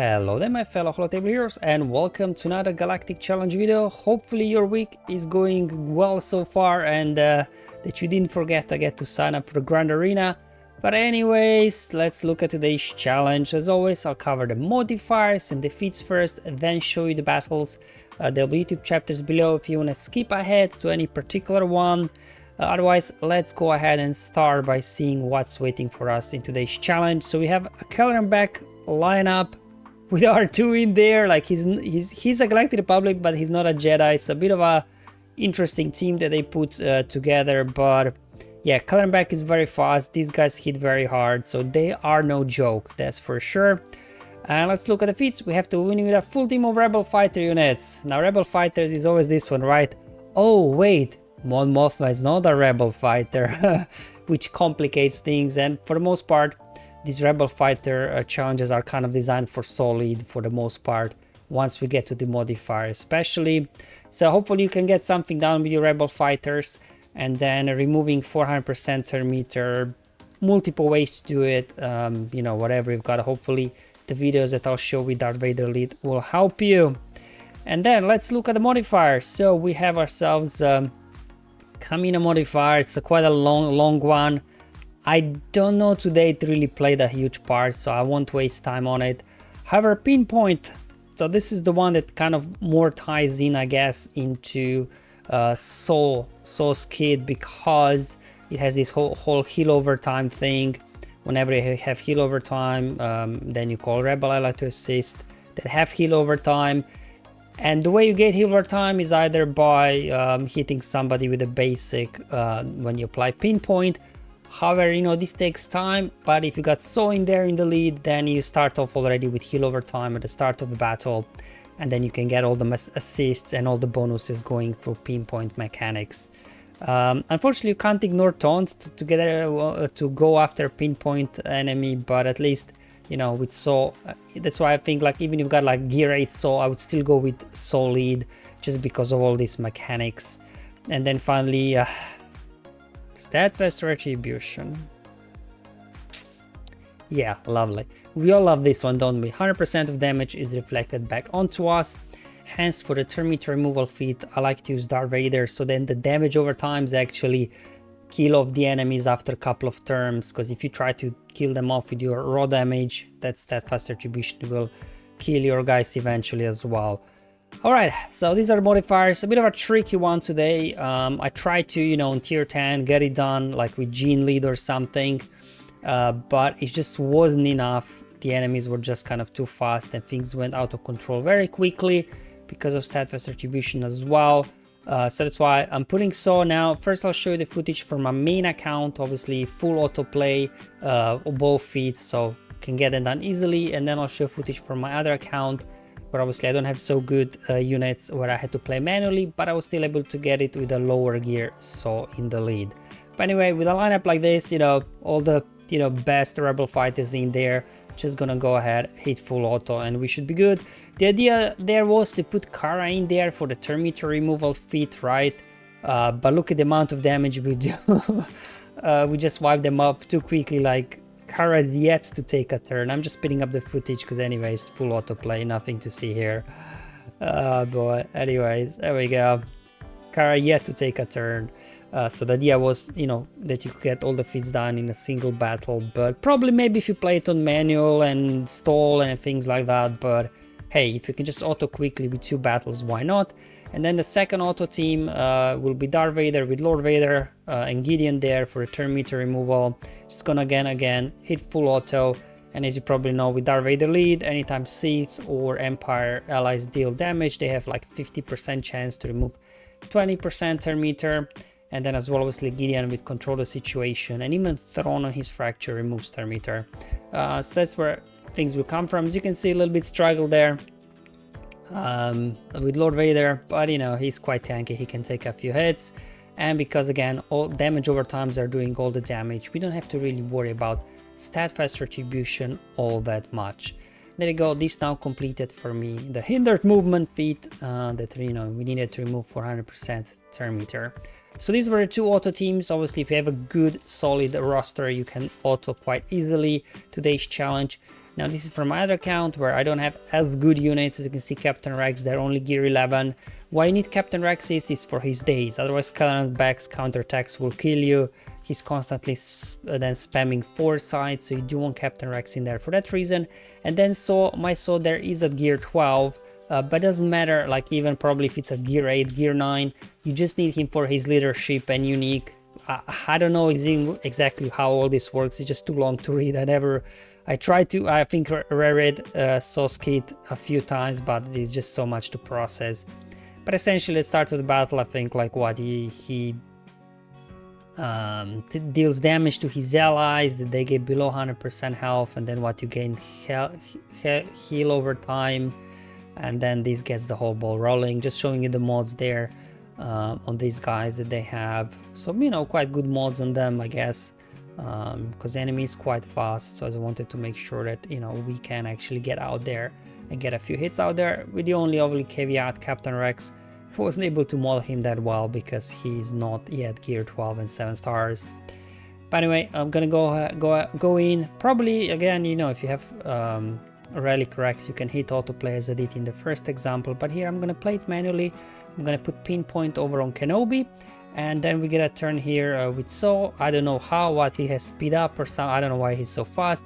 Hello there my fellow holotable heroes, and welcome to another Galactic challenge video. Hopefully your week is going well so far, and that you didn't forget to sign up for the Grand Arena. But anyways, let's look at today's challenge. As always, I'll cover the modifiers and defeats first, then show you the battles. There'll be YouTube chapters below if you want to skip ahead to any particular one. Otherwise, let's go ahead and start by seeing what's waiting for us in today's challenge. So we have a Kellerback lineup with R2 in there. Like he's a Galactic Republic, but he's not a Jedi. It's a bit of a interesting team that they put together. But yeah, Kellerback is very fast. These guys hit very hard, so they are no joke, that's for sure. And let's look at the feats. We have to win with a full team of Rebel Fighter units. Now Rebel Fighters is always this one, right? Oh wait, Mon Mothma is not a Rebel Fighter, which complicates things. And for the most part, these Rebel Fighter challenges are kind of designed for solid for the most part, once we get to the modifier especially. So hopefully you can get something done with your Rebel Fighters, and then removing 400% turn meter, multiple ways to do it, you know, whatever you've got. Hopefully the videos that I'll show with Darth Vader lead will help you. And then let's look at the modifiers. So we have ourselves Kamino modifier. It's quite a long one. I don't know today it really played a huge part, so I won't waste time on it. However, pinpoint, so this is the one that kind of more ties in, I guess, into Soul's kit, because it has this whole heal over time thing. Whenever you have heal over time, then you call Rebel Ally to assist that have heal over time. And the way you get heal over time is either by hitting somebody with a basic when you apply pinpoint. However, you know, this takes time, but if you got Soul in there in the lead, then you start off already with heal over time at the start of the battle, and then you can get all the assists and all the bonuses going through pinpoint mechanics. Unfortunately, you can't ignore taunt to go after pinpoint enemy, but at least, you know, with Soul, that's why I think, like, even if you've got like gear 8 Soul, I would still go with Soul lead just because of all these mechanics. And then finally, Steadfast Retribution. Yeah, lovely. We all love this one, don't we? 100% of damage is reflected back onto us. Hence, for the turn meter removal feat, I like to use Darth Vader, so then the damage over time is actually kill off the enemies after a couple of turns, because if you try to kill them off with your raw damage, that Steadfast Retribution will kill your guys eventually as well. Alright, so these are the modifiers. A bit of a tricky one today. I tried to, you know, on tier 10 get it done like with Gene lead or something, but it just wasn't enough. The enemies were just kind of too fast and things went out of control very quickly because of Steadfast Retribution as well. So that's why I'm putting Saw now. First I'll show you the footage from my main account, obviously full autoplay of both feats, so you can get it done easily. And then I'll show footage from my other account, where obviously I don't have so good units, where I had to play manually, but I was still able to get it with a lower gear Saw in the lead. But anyway, with a lineup like this, you know, all the, you know, best Rebel Fighters in there, just gonna go ahead, hit full auto, and we should be good. The idea there was to put Kara in there for the turn meter removal feat, right? But look at the amount of damage we do. We just wipe them up too quickly. Like, Kara is yet to take a turn. I'm just speeding up the footage because anyways, full autoplay, nothing to see here. But anyways, there we go. Kara yet to take a turn. So the idea was, you know, that you could get all the feats done in a single battle, but probably maybe if you play it on manual and stall and things like that. But hey, if you can just auto quickly with 2 battles, why not? And then the second auto team will be Darth Vader with Lord Vader and Gideon there for a turn meter removal. Just gonna again hit full auto, and as you probably know, with Darth Vader lead, anytime Sith or Empire allies deal damage, they have like 50% chance to remove 20% turn meter. And then as well, obviously Gideon with control the situation, and even Thrawn on his fracture removes turn meter. So that's where things will come from. As you can see, a little bit struggle there with Lord Vader, but you know, he's quite tanky, he can take a few hits. And because again, all damage over times are doing all the damage, we don't have to really worry about Steadfast Retribution all that much. There you go, this now completed for me the hindered movement feat that, you know, we needed to remove 400% turn meter. So these were the 2 auto teams. Obviously, if you have a good solid roster, you can auto quite easily today's challenge. Now this is from my other account where I don't have as good units. As you can see, Captain Rex, they're only gear 11. Why you need Captain Rex is for his days, otherwise Scalan's Backs counterattacks will kill you. He's constantly then spamming foresight, so you do want Captain Rex in there for that reason. And then my sword there is at gear 12, but doesn't matter, like even probably if it's at gear 8, gear 9, you just need him for his leadership and unique. I don't know exactly how all this works, it's just too long to read. I tried to, I think, reread Source Kit a few times, but it's just so much to process. But essentially, at the start of the battle, I think, like what he deals damage to his allies, that they get below 100% health, and then what you gain heal over time, and then this gets the whole ball rolling. Just showing you the mods there on these guys that they have. So, you know, quite good mods on them, I guess, because the enemy is quite fast. So I wanted to make sure that, you know, we can actually get out there and get a few hits out there, with the only caveat, Captain Rex wasn't able to model him that well because he's not yet gear 12 and 7 stars. But anyway, I'm gonna go in. Probably again, you know, if you have Relic Rex, you can hit autoplay as I did in the first example, but here I'm gonna play it manually. I'm gonna put pinpoint over on Kenobi, and then we get a turn here with Saw. I don't know what he has speed up or some, I don't know why he's so fast,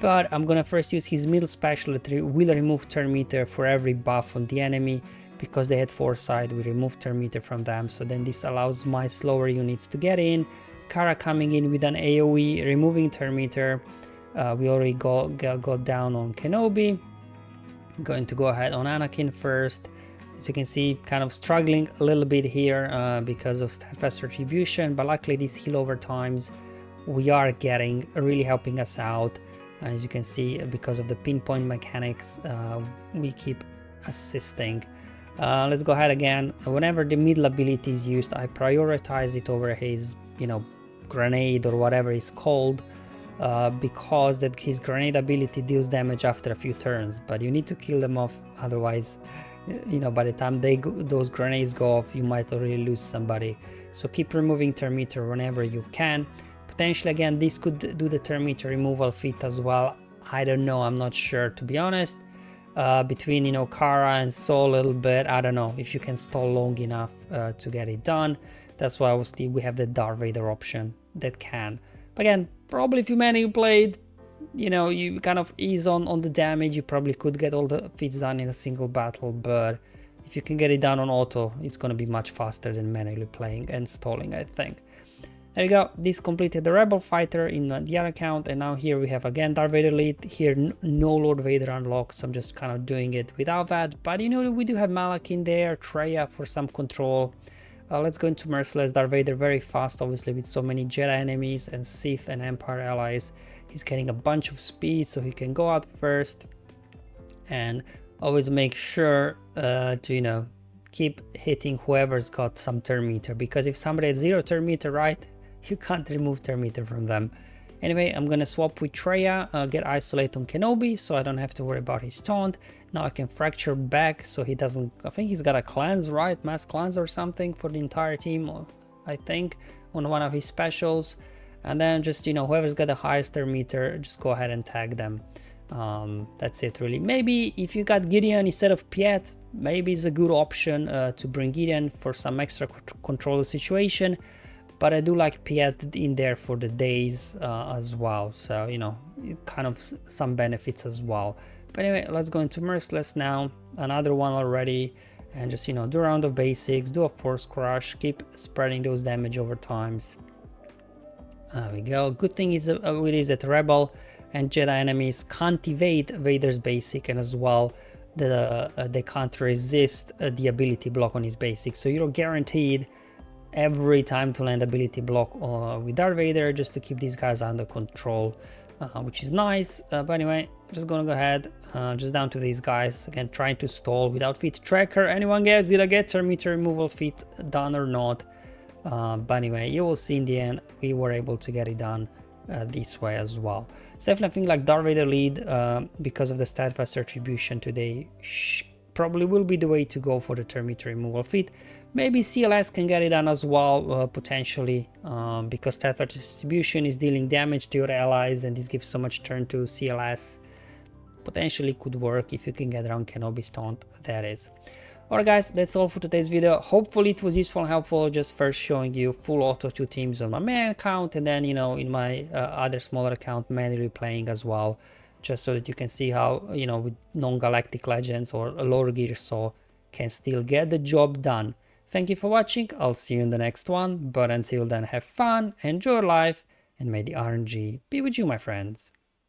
but I'm gonna first use his middle special that will remove turn meter for every buff on the enemy. Because they had foresight, we removed turn meter from them, so then this allows my slower units to get in. Kara coming in with an AoE, removing turn meter. We already got down on Kenobi. I'm going to go ahead on Anakin first. As you can see, kind of struggling a little bit here because of Steadfast Retribution, but luckily these heal over times we are getting, really helping us out. As you can see, because of the pinpoint mechanics, we keep assisting. Let's go ahead again. Whenever the middle ability is used, I prioritize it over his, you know, grenade or whatever it's called, because that his grenade ability deals damage after a few turns, but you need to kill them off, otherwise, you know, by the time those grenades go off, you might already lose somebody. So keep removing turn meter whenever you can. Potentially again, this could do the turn meter removal feat as well. I don't know, I'm not sure, to be honest. Between, you know, Kara and Saw a little bit, I don't know if you can stall long enough to get it done. That's why obviously we have the Darth Vader option that can. But again, probably if you manually played, you know, you kind of ease on the damage, you probably could get all the feats done in a single battle, but if you can get it done on auto, it's going to be much faster than manually playing and stalling, I think. There you go, this completed the Rebel Fighter in the other account, and now here we have again Darth Vader lead. Here no Lord Vader unlocked, so I'm just kind of doing it without that, but you know, we do have Malak in there, Traya for some control. Let's go into Merciless. Darth Vader very fast, obviously, with so many Jedi enemies and Sith and Empire allies. He's getting a bunch of speed, so he can go out first, and always make sure to, you know, keep hitting whoever's got some turn meter, because if somebody has 0 turn meter, right, you can't remove turn meter from them. Anyway, I'm gonna swap with Traya, get Isolate on Kenobi, so I don't have to worry about his taunt. Now I can Fracture back, so he doesn't, I think he's got a cleanse, right, mass cleanse or something for the entire team, I think, on one of his specials. And then just, you know, whoever's got the highest turn meter, just go ahead and tag them. That's it really. Maybe if you got Gideon instead of Piet, maybe it's a good option to bring Gideon for some extra control situation. But I do like Piet in there for the days as well, so, you know, kind of some benefits as well. But anyway, let's go into Merciless now, another one already, and just, you know, do a round of basics, do a Force Crush, keep spreading those damage over times. There we go. Good thing is it is that Rebel and Jedi enemies can't evade Vader's basic, and as well they can't resist the ability block on his basic, so you're guaranteed every time to land ability block with Darth Vader, just to keep these guys under control, which is nice. But anyway, just gonna go ahead, just down to these guys again, trying to stall without feat tracker. Anyone guess, did I get turn meter removal feat done or not? But anyway, you will see in the end we were able to get it done this way as well. So definitely I think like Darth Vader lead, because of the Steadfast Retribution today, probably will be the way to go for the turn meter removal feat. Maybe CLS can get it done as well, potentially, because Steadfast Distribution is dealing damage to your allies, and this gives so much turn to CLS potentially could work if you can get around Kenobi's taunt, that is. Alright guys, that's all for today's video. Hopefully it was useful and helpful, just first showing you full auto 2 teams on my main account, and then, you know, in my other smaller account manually playing as well, just so that you can see how, you know, with non-galactic legends or lower gear so can still get the job done. Thank you for watching, I'll see you in the next one, but until then have fun, enjoy life, and may the RNG be with you, my friends.